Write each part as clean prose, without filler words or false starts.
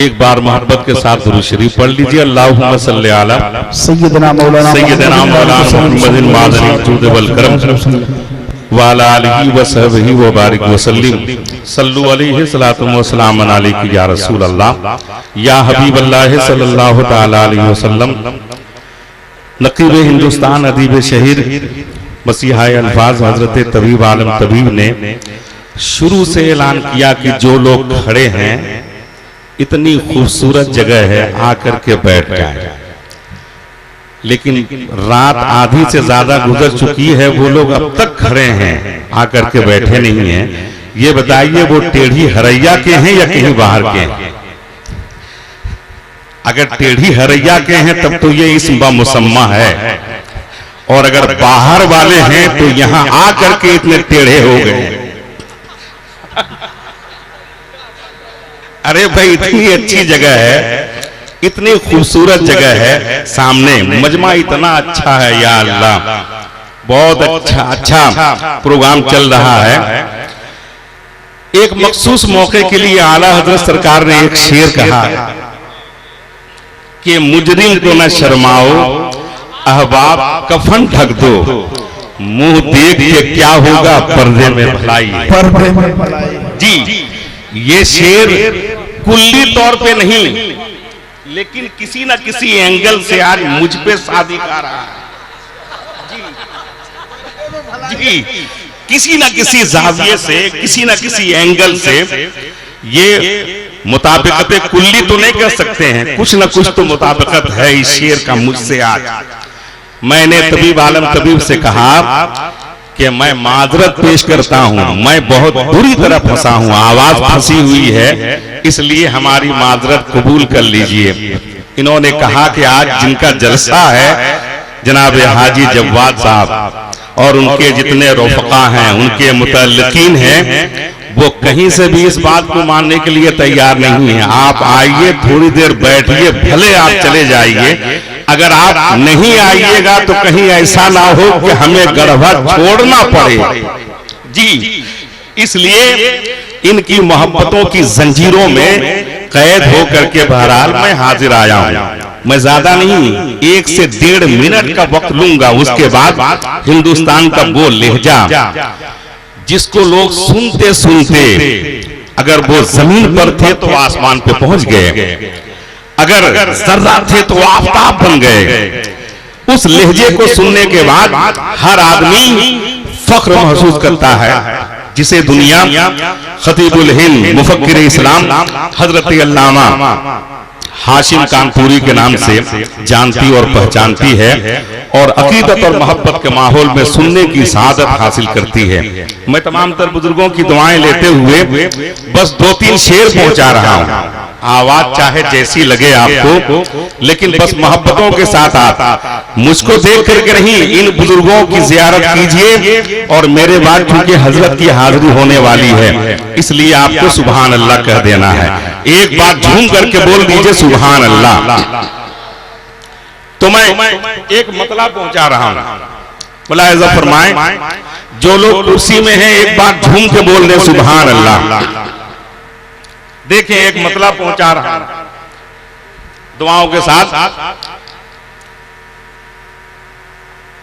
एक बार मोहब्बत के साथ दुरूद शरीफ पढ़ लीजिए। अल्लाहुम्मा सल्ली अला सय्यदना मौलाना मुहम्मदिन मादनी जूद वल करम व अला आलिहि व सहबिहि व बारिक व सल्लिम सल्लु अलैहि सलातु व सलामुन अलैका या रसूल अल्लाह या हबीब अल्लाह सल्लल्लाहु तआला अलैहि वसल्लम। नकीब हिंदुस्तान अदीब शहीर मसीहा अल्फाज हजरत तबीब आलम तबीब ने शुरू से ऐलान किया कि जो लोग खड़े हैं इतनी खूबसूरत जगह है आकर के बैठ जाए, लेकिन रात आधी से ज्यादा गुजर चुकी है, वो लोग अब तक खड़े हैं आकर के बैठे नहीं हैं। ये बताइए वो टेढ़ी हरैया के हैं या कहीं बाहर के हैं? अगर टेढ़ी हरैया के हैं तब तो ये इस्म मुसम्मा है, और अगर बाहर वाले हैं तो यहां आकर के इतने टेढ़े हो गए। अरे भाई इतनी अच्छी जगह है, इतनी खूबसूरत जगह है, सामने मजमा इतना अच्छा है, या अल्लाह बहुत अच्छा प्रोग्राम चल रहा है। एक मखसूस मौके के लिए आला हजरत सरकार ने एक शेर कहा कि मुजरिम को न शर्माओ अहबाब कफन ढक दो, मुंह देख के क्या होगा पर्दे में भलाई। जी ये शेर कुल्ली तौर पे नहीं, लेकिन किसी न किसी एंगल से आज मुझ पे शादी कर रहा है। जी किसी न किसी जाविये से, किसी न किसी एंगल से ये मुताबिकत कुल्ली तो नहीं कह सकते हैं, कुछ न कुछ तो मुताबिकत है इस शेर का मुझसे। आज मैंने तबीब आलम तबीब से कहा कि मैं माजरत पेश करता हूं, मैं बहुत बुरी तरह फंसा हूं, आवाज फंसी हुई है, इसलिए हमारी माजरत कबूल कर लीजिए। इन्होंने कहा कि आज जिनका जलसा है जनाब हाजी जव्वाद साहब और उनके जितने रफ़क़ा हैं, उनके मुतल्लिकीन हैं, वो कहीं से भी इस बात को मानने के लिए तैयार नहीं है। आप आइए, थोड़ी देर बैठिए, भले आप चले जाइए, अगर आप नहीं आइएगा तो कहीं ऐसा ना हो कि हमें गढ़वा छोड़ना पड़े। जी इसलिए इनकी मोहब्बतों की जंजीरों में कैद होकर के बहरहाल मैं हाजिर आया हूं। मैं ज्यादा नहीं, 1 से 1.5 मिनट का वक्त लूंगा, उसके बाद हिंदुस्तान का वो लहजा जिसको लोग सुनते सुनते अगर वो जमीन पर थे तो आसमान पे पहुंच गए, अगर जर्रा थे तो आफताब बन गए। उस लहजे को सुनने के बाद हर आदमी फख्र महसूस करता है, जिसे दुनिया खतीबुल हिंद मुफक्किर इस्लाम हजरत अल्लामा हाशिम कानपुरी के नाम से जानती और पहचानती है, और अकीदत और मोहब्बत के माहौल में सुनने की सआदत हासिल करती है। मैं तमाम तर बुजुर्गों की दुआएं लेते हुए बस 2-3 शेर पहुंचा रहा हूं। आवाज चाहे जैसी लगे आपको, लेकिन बस मोहब्बतों के साथ आप मुझको देख करके नहीं, इन बुजुर्गों की जियारत कीजिए। और मेरे बाद चूंकि हजरत की हाजिरी होने वाली है, इसलिए आपको सुभान अल्लाह कह देना है। एक बार झूम करके बोल दीजिए सुभान अल्लाह। तो मैं एक मतलब पहुंचा रहा हूं, मुलाहिजा फरमाएं, जो लोग कुर्सी में हैं एक बार झूम के बोल दें सुभान अल्लाह। देखें एक मतलब पहुंचा रहा हूं दुआओं के साथ।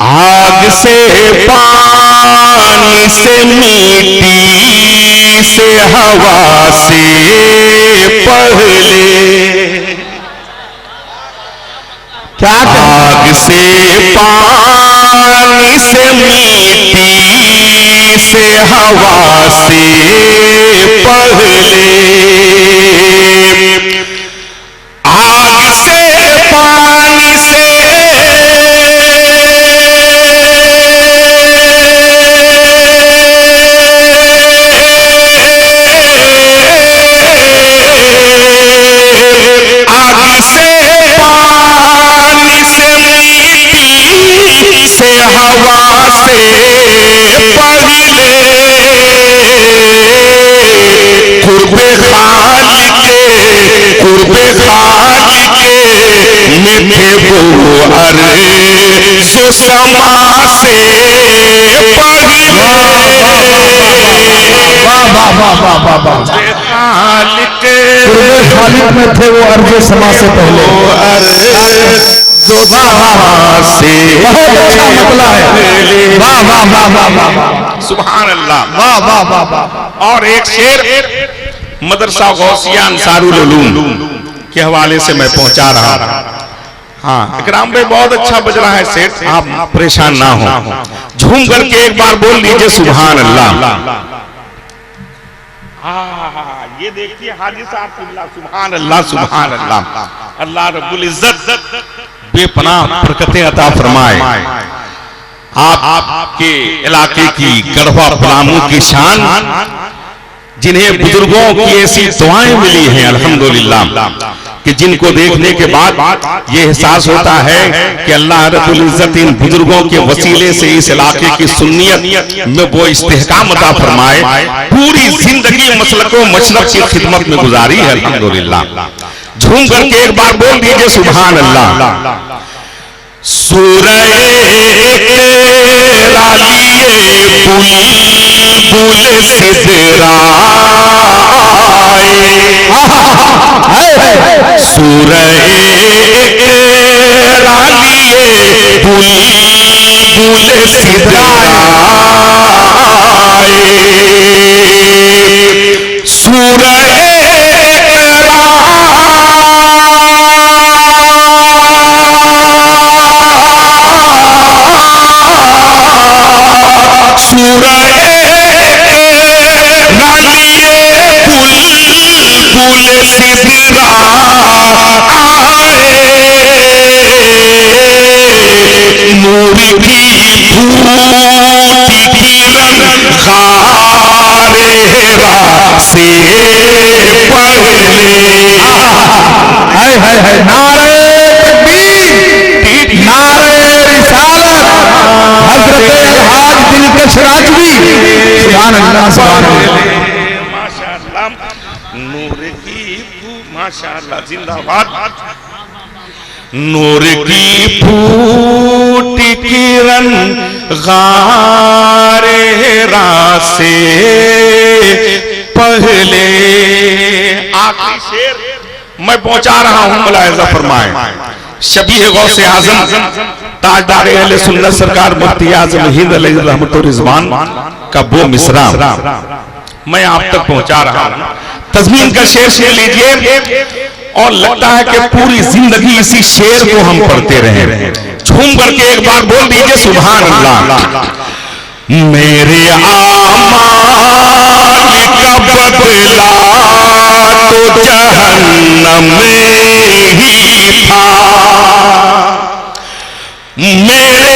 आग से पानी से मिट्टी से हवा से पहले, क्या आग से पानी से मिट्टी से हवा से पहले, आग से पानी से से हवा से पहले, कुर्बे खालिक के मिठे वो अरे सो समा से पहले। वाह वाह वाह वाह वाह वाह। खालिक में थे वो अर्ज़ समा से पहले, से बहुत अच्छा मतला है। वाह वाह वाह वाह वाह, सुभान अल्लाह, वाह वाह वाह वाह। और एक शेर मदरसा गौसिया अंसारुल उलूम के हवाले से मैं पहुंचा रहा हूं। हाँ इकराम भाई बहुत अच्छा बज रहा है शेर, आप परेशान ना हो, झूम करके एक बार बोल लीजिए सुभान अल्लाह। ये देखिए हाजी साहब किबला, सुभान अल्लाह सुभान अल्लाह। अल्लाह रब्बुल इज्जत बेपनाह बरकतें अता फरमाए। आपके इलाके की गढ़वा पलामू की शान, जिन्हें बुजुर्गों की ऐसी दुआएं मिली हैं अल्हम्दुलिल्लाह, कि जिनको देखने के बाद ये एहसास होता है कि अल्लाह रब्बुल इज्जत इन बुजुर्गों के वसीले से इस इलाके की सुन्नियत में वो इस्तेहकाम अता फरमाए। पूरी जिंदगी मसलक व मशरक की खिदमत में गुजारी है अल्हम्दुलिल्लाह। झूम करके एक बार बोल दीजिए सुभान अल्लाह। सूरह बुलबुल सिदराए, सूरह बुलबुल सिदराए, सूरह बुलबुल सिदराए, नूर की फूटी किरण गारेरा से पहले। हाय हाय हाय, नारे तकबीर, नारे रिसालत, हजरत अलहाज दिलकश राजवी, सुभान अल्लाह सुभान अल्लाह। माशाअल्लाह, नूर की माशाअल्लाह, जिंदाबाद। नूर की फूटी किरण गारेरा से पहले। आखिरी शेर मैं पहुंचा रहा हूं, मुलाहिजा फरमाएं। शबीह गौसे आजम ताजदार अहले सुन्नत सरकार मुफ्ती आजम हिंद अलैहि रहमतुर रिजवान का वो मिसरा मैं आप तक पहुंचा रहा हूं। तज़मीन का शेर सुन लीजिए, और लगता है कि पूरी जिंदगी इसी शेर को हम पढ़ते रहे। झूम करके एक बार बोल दीजिए सुभान अल्लाह। मेरे आमाल का बदला तो जहन्नम में ही था, मेरे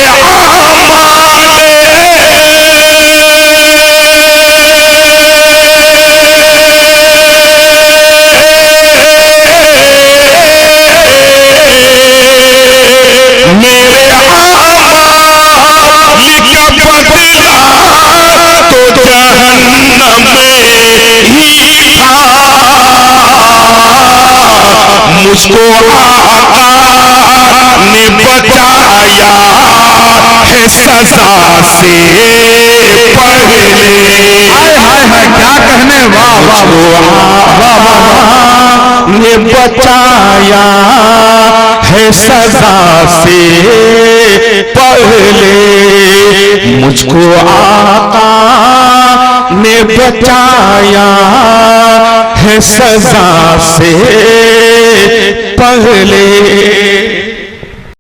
मुझको आका ने बचाया है सजा से पहले। हाय हाय हाय, क्या कहने, वाह वाह वाह वाह, ने बचाया है सजा से पहले, मुझको आका ने बचाया है सजा से पहले।